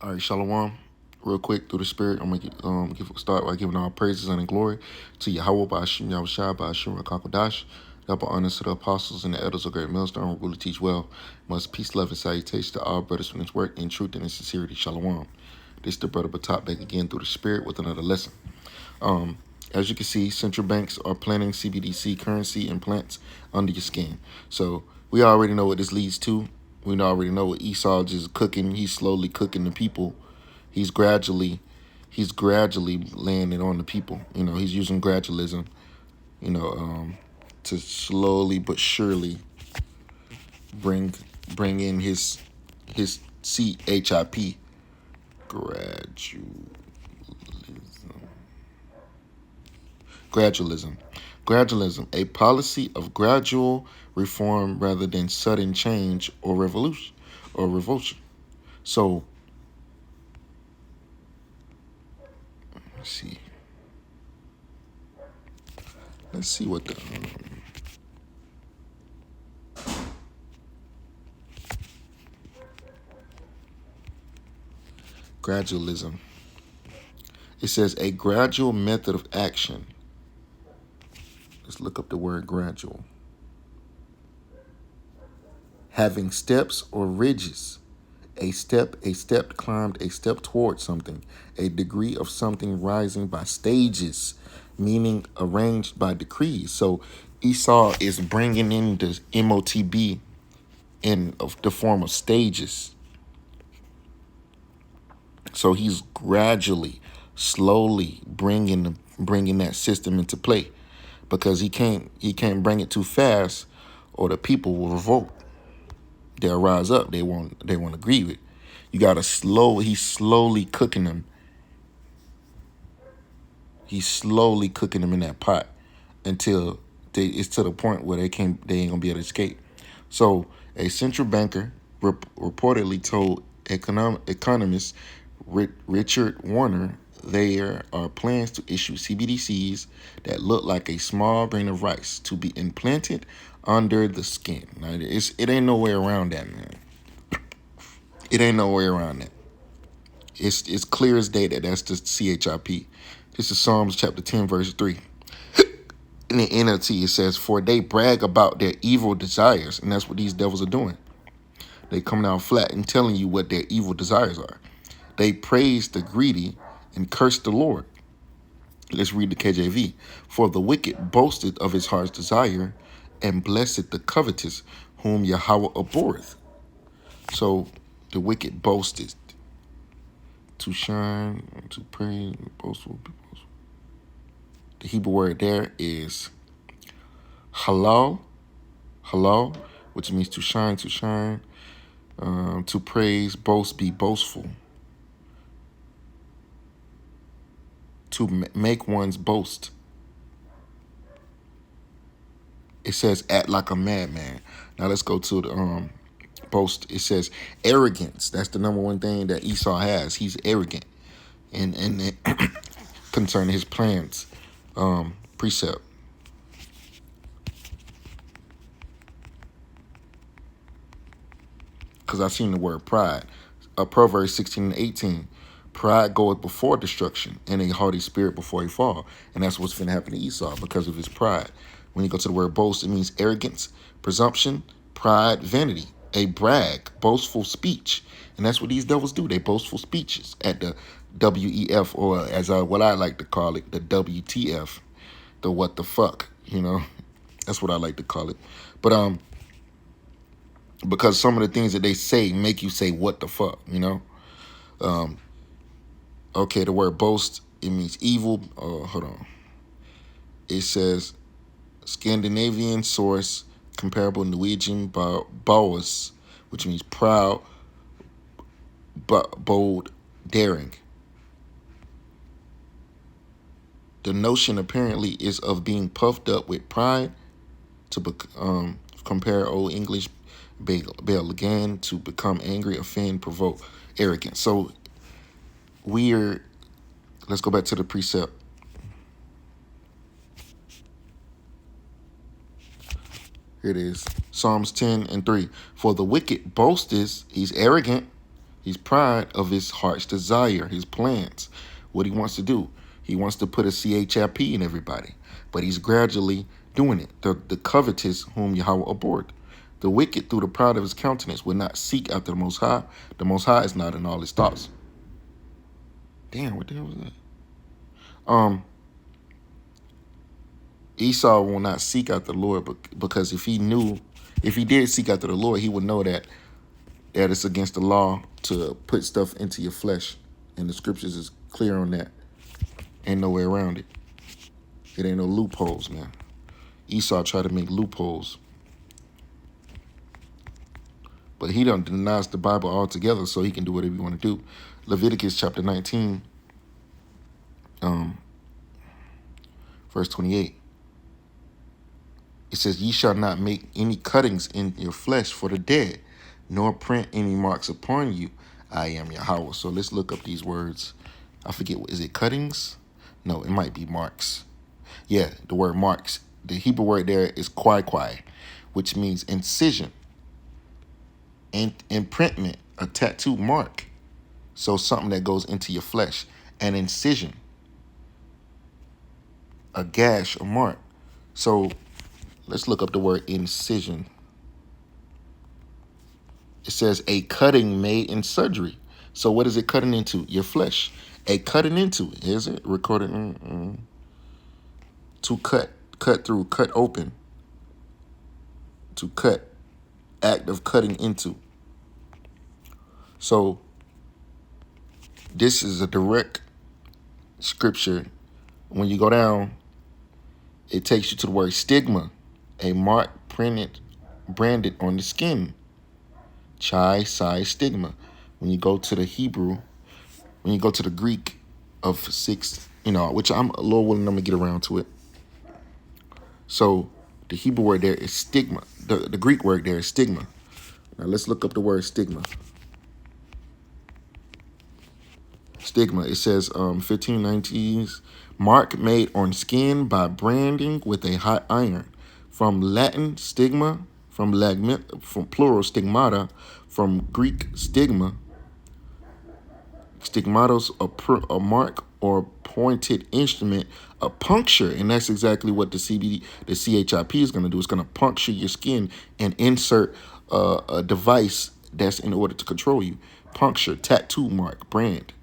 All right, Shalom. Real quick, through the Spirit, I'm going to start by giving all praises and glory to Yahweh, Ba'ashim Yahushua, Ba'ashim Rakakwadash. Double honors to the apostles and the elders of Great Millstone who really teach well. Much peace, love, and salutation to all brothers from this work in truth and in sincerity. Shalom. This is the brother Batak back again through the Spirit with another lesson. As you can see, central banks are planting CBDC currency implants under your skin. So we already know what this leads to. We already know what Esau is cooking. He's slowly cooking the people. He's gradually laying it on the people. You know, he's using gradualism, to slowly but surely bring in his CHIP. Gradualism, a policy of gradual reform rather than sudden change or revolution. So, let's see what the gradualism. It says a gradual method of action. Let's look up the word gradual. Having steps or ridges. A step climbed, a step towards something. A degree of something rising by stages, meaning arranged by decrees. So Esau is bringing in the MOTB in the form of stages. So he's gradually, slowly bringing that system into play, because he can't bring it too fast, or the people will revolt. They'll rise up. They won't agree with it. You gotta he's slowly cooking them. He's slowly cooking them in that pot until it's to the point where they ain't gonna be able to escape. So a central banker reportedly told economist Richard Warner there are plans to issue CBDCs that look like a small grain of rice to be implanted under the skin. Now, it ain't no way around that, man. It ain't no way around that. It's clear as day that that's the CHIP. This is Psalms chapter 10, verse 3. In the NLT, it says, "For they brag about their evil desires," and that's what these devils are doing. They coming out flat and telling you what their evil desires are. They praise the greedy and curse the Lord. Let's read the KJV. "For the wicked boasted of his heart's desire, and blessed the covetous, whom Yahweh abhorreth." So the wicked boasted to shine, to praise, boastful. The Hebrew word there is halal, which means to shine, to praise, boast, be boastful, to make one's boast. It says act like a madman. Now let's go to the boast. It says arrogance. That's the number one thing that Esau has. He's arrogant, and concerning his plans, precept. Because I've seen the word pride. Proverbs 16:18. Pride goeth before destruction, and a haughty spirit before he fall. And that's what's going to happen to Esau because of his pride. When you go to the word boast, it means arrogance, presumption, pride, vanity, a brag, boastful speech. And that's what these devils do. They boastful speeches at the WEF, or as what I like to call it, the WTF, the what the fuck, That's what I like to call it. But because some of the things that they say make you say what the fuck, Okay, the word boast, it means evil. Hold on. It says Scandinavian source, comparable Norwegian Boas, which means proud, bold, daring. The notion apparently is of being puffed up with pride, to compare Old English bail again, to become angry, offend, provoke, arrogant. So let's go back to the precept. Here it is. Psalms 10:3. "For the wicked boasteth," he's arrogant, He's pride of his heart's desire, his plans, what he wants to do. He wants to put a CHIP in everybody, but he's gradually doing it. The covetous whom Yahweh abhorred. The wicked through the pride of his countenance will not seek after the Most High. The Most High is not in all his thoughts. Damn, what the hell was that? Esau will not seek after the Lord, because if he did seek after the Lord, he would know that it's against the law to put stuff into your flesh. And the scriptures is clear on that. Ain't no way around it. It ain't no loopholes, man. Esau tried to make loopholes. But he don't denies the Bible altogether, so he can do whatever he want to do. Leviticus chapter 19, verse 28. It says, ye shall not make any cuttings in your flesh for the dead, nor print any marks upon you. I am Yahweh. So let's look up these words. I forget, is it cuttings? No, it might be marks. Yeah, the word marks. The Hebrew word there is kwai, which means incision. And imprintment, a tattoo mark. So something that goes into your flesh. An incision. A gash, a mark. So let's look up the word incision. It says a cutting made in surgery. So what is it cutting into? Your flesh. A cutting into, is it? Recorded. To cut through, cut open. To cut. Act of cutting into. So this is a direct scripture. When you go down, it takes you to the word stigma. A mark branded on the skin. Chai, sai, stigma. When you go to the Hebrew, when you go to the Greek of 6, which I'm Lord willing, I'm gonna get around to it. So the Hebrew word there is stigma. The Greek word there is stigma. Now let's look up the word stigma. Stigma. It says 1519s, mark made on skin by branding with a hot iron. From Latin stigma, from plural stigmata, from Greek stigma. Stigmatos, a mark or pointed instrument, a puncture, and that's exactly what the CHIP is going to do. It's going to puncture your skin and insert a device that's in order to control you. Puncture, tattoo mark, brand.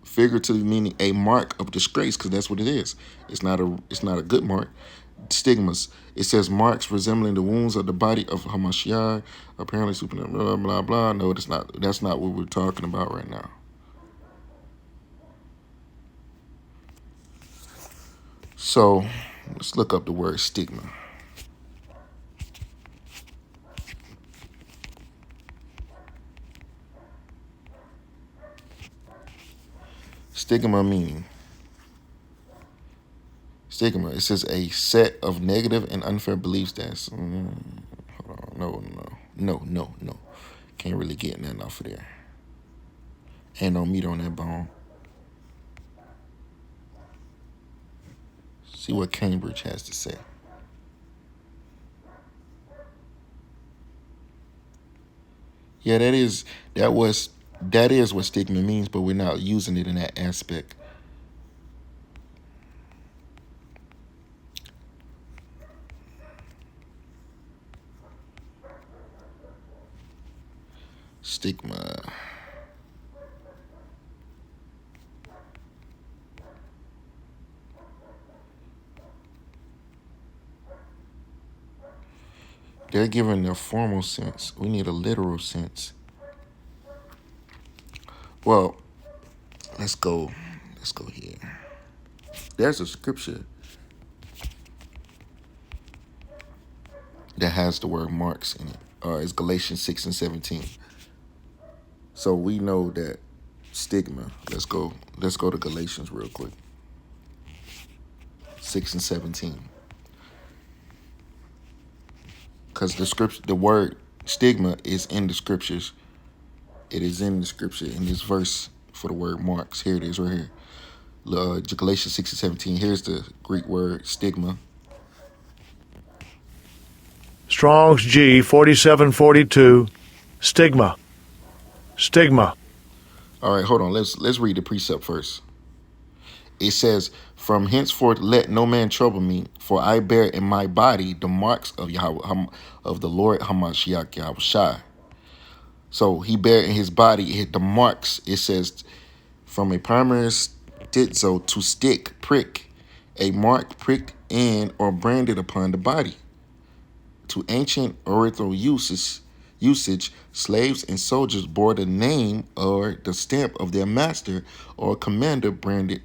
Figuratively meaning a mark of disgrace, because that's what it is. It's not a good mark. Stigmas. It says marks resembling the wounds of the body of Hamashiach, apparently supernatural, blah blah blah. No, it's not. That's not what we're talking about right now. So let's look up the word stigma. Stigma meaning. Stigma. It says a set of negative and unfair beliefs that's hold on, no. Can't really get nothing off of there. Ain't no meat on that bone. See what Cambridge has to say. Yeah, that is what stigma means, but we're not using it in that aspect. Stigma. They're giving their formal sense. We need a literal sense. Well, let's go here. There's a scripture that has the word marks in it. It's Galatians 6 and 17. So we know that stigma. Let's go to Galatians real quick. 6 and 17. Because the word stigma is in the scriptures. It is in the scripture in this verse for the word marks. Here it is right here. Galatians 6 and 17. Here's the Greek word stigma. Strong's G 4742, stigma. Stigma. All right, hold on. Let's read the precept first. It says, "From henceforth let no man trouble me, for I bear in my body the marks of Yahweh, of the Lord Hamashiach Yahushai." So he bear in his body the marks. It says, "From a primary stitzo to stick, prick, a mark pricked in or branded upon the body." To ancient Oriental usage, slaves and soldiers bore the name or the stamp of their master or commander branded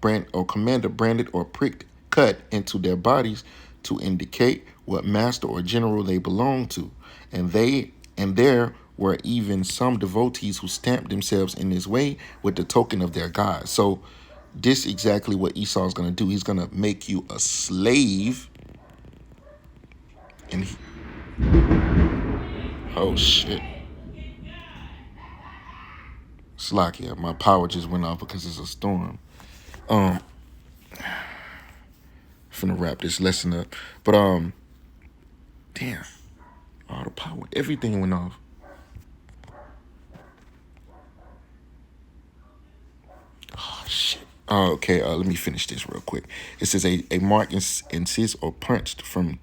or pricked cut into their bodies to indicate what master or general they belonged to. And there were even some devotees who stamped themselves in this way with the token of their god. So this exactly what Esau is going to do. He's going to make you a slave. And oh shit. Slakia, my power just went off because it's a storm. Finna wrap this lesson up. But damn. All the power, everything went off. Oh shit. Oh, okay, let me finish this real quick. It says a mark incised or punched from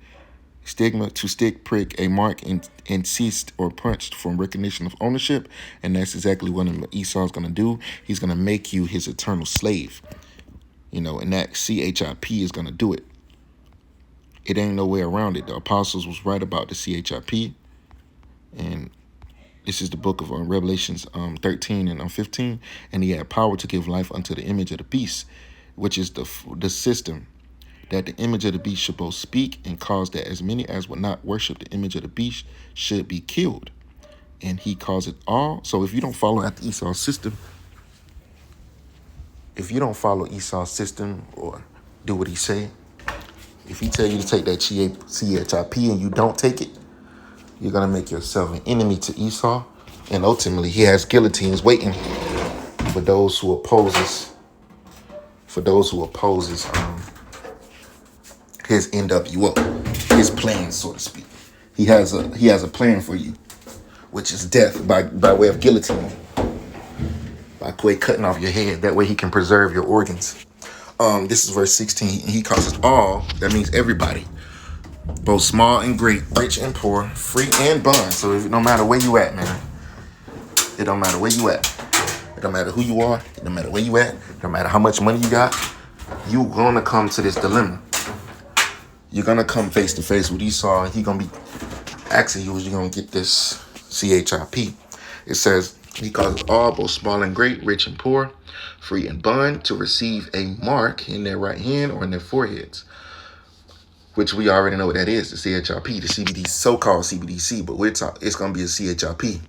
stigma to stick, prick, a mark incised or punched from recognition of ownership. And that's exactly what Esau's gonna do. He's gonna make you his eternal slave. And that CHIP is gonna do it. It ain't no way around it. The apostles was right about the CHIP. And this is the book of Revelations 13 and 15. And he had power to give life unto the image of the beast, which is the system that the image of the beast should both speak and cause that as many as would not worship the image of the beast should be killed. And he calls it all. So if you don't follow after Esau's system, or do what he say, if he tell you to take that CHIP and you don't take it, you're going to make yourself an enemy to Esau. And ultimately, he has guillotines waiting for those who opposes his NWO, his plan, so to speak. He has a plan for you, which is death by way of guillotine, by way of cutting off your head. That way he can preserve your organs. This is verse 16. He calls us all. That means everybody, both small and great, rich and poor, free and bond. So no matter where you at, man, it don't matter where you at. It don't matter who you are. It don't matter where you at. It don't matter how much money you got. You're gonna come to this dilemma. You're gonna come face to face with Esau, and he's gonna be asking you, is you gonna get this CHIP? It says he calls all, both small and great, rich and poor, free and bond, to receive a mark in their right hand or in their foreheads, which we already know what that is, the CHIP, the CBD, so-called CBDC, but it's gonna be a CHIP.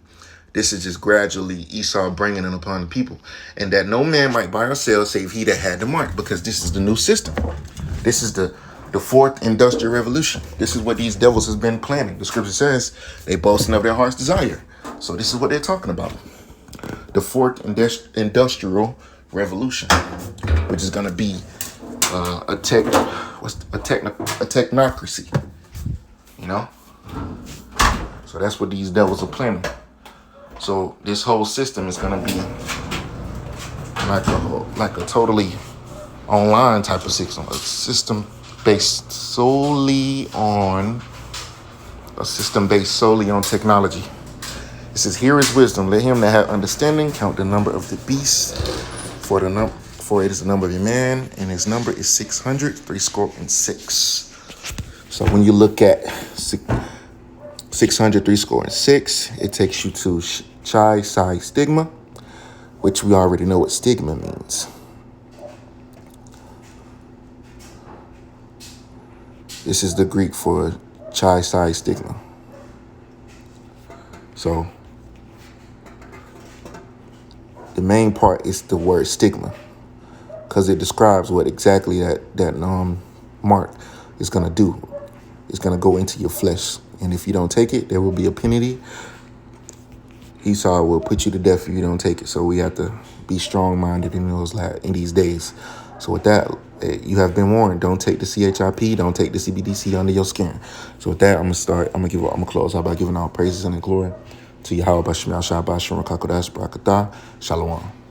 This is just gradually Esau bringing it upon the people, and that no man might buy or sell save he that had the mark, because this is the new system. This is the fourth industrial revolution. This is what these devils has been planning. The scripture says they boasting of their heart's desire. So this is what they're talking about. The fourth industrial revolution, which is going to be a technocracy. So that's what these devils are planning. So this whole system is going to be like a totally online type of system, a system based solely on technology. It says, "Here is wisdom. Let him that have understanding count the number of the beast, for it is the number of a man, and his number is 600, 6. So when you look at 600, 6, it takes you to Chi Psi Stigma, which we already know what stigma means. This is the Greek for Chi Psi Stigma. So the main part is the word stigma, because it describes what exactly that mark is going to do. It's going to go into your flesh. And if you don't take it, there will be a penalty. Esau will put you to death if you don't take it. So we have to be strong-minded in these days. So with that, you have been warned. Don't take the CHIP. Don't take the CBDC under your skin. So with that, I'm gonna close out by giving all praises and glory To Yahweh Bashim Al Shabbat Shalom Kakodas Barakatah. Shalom.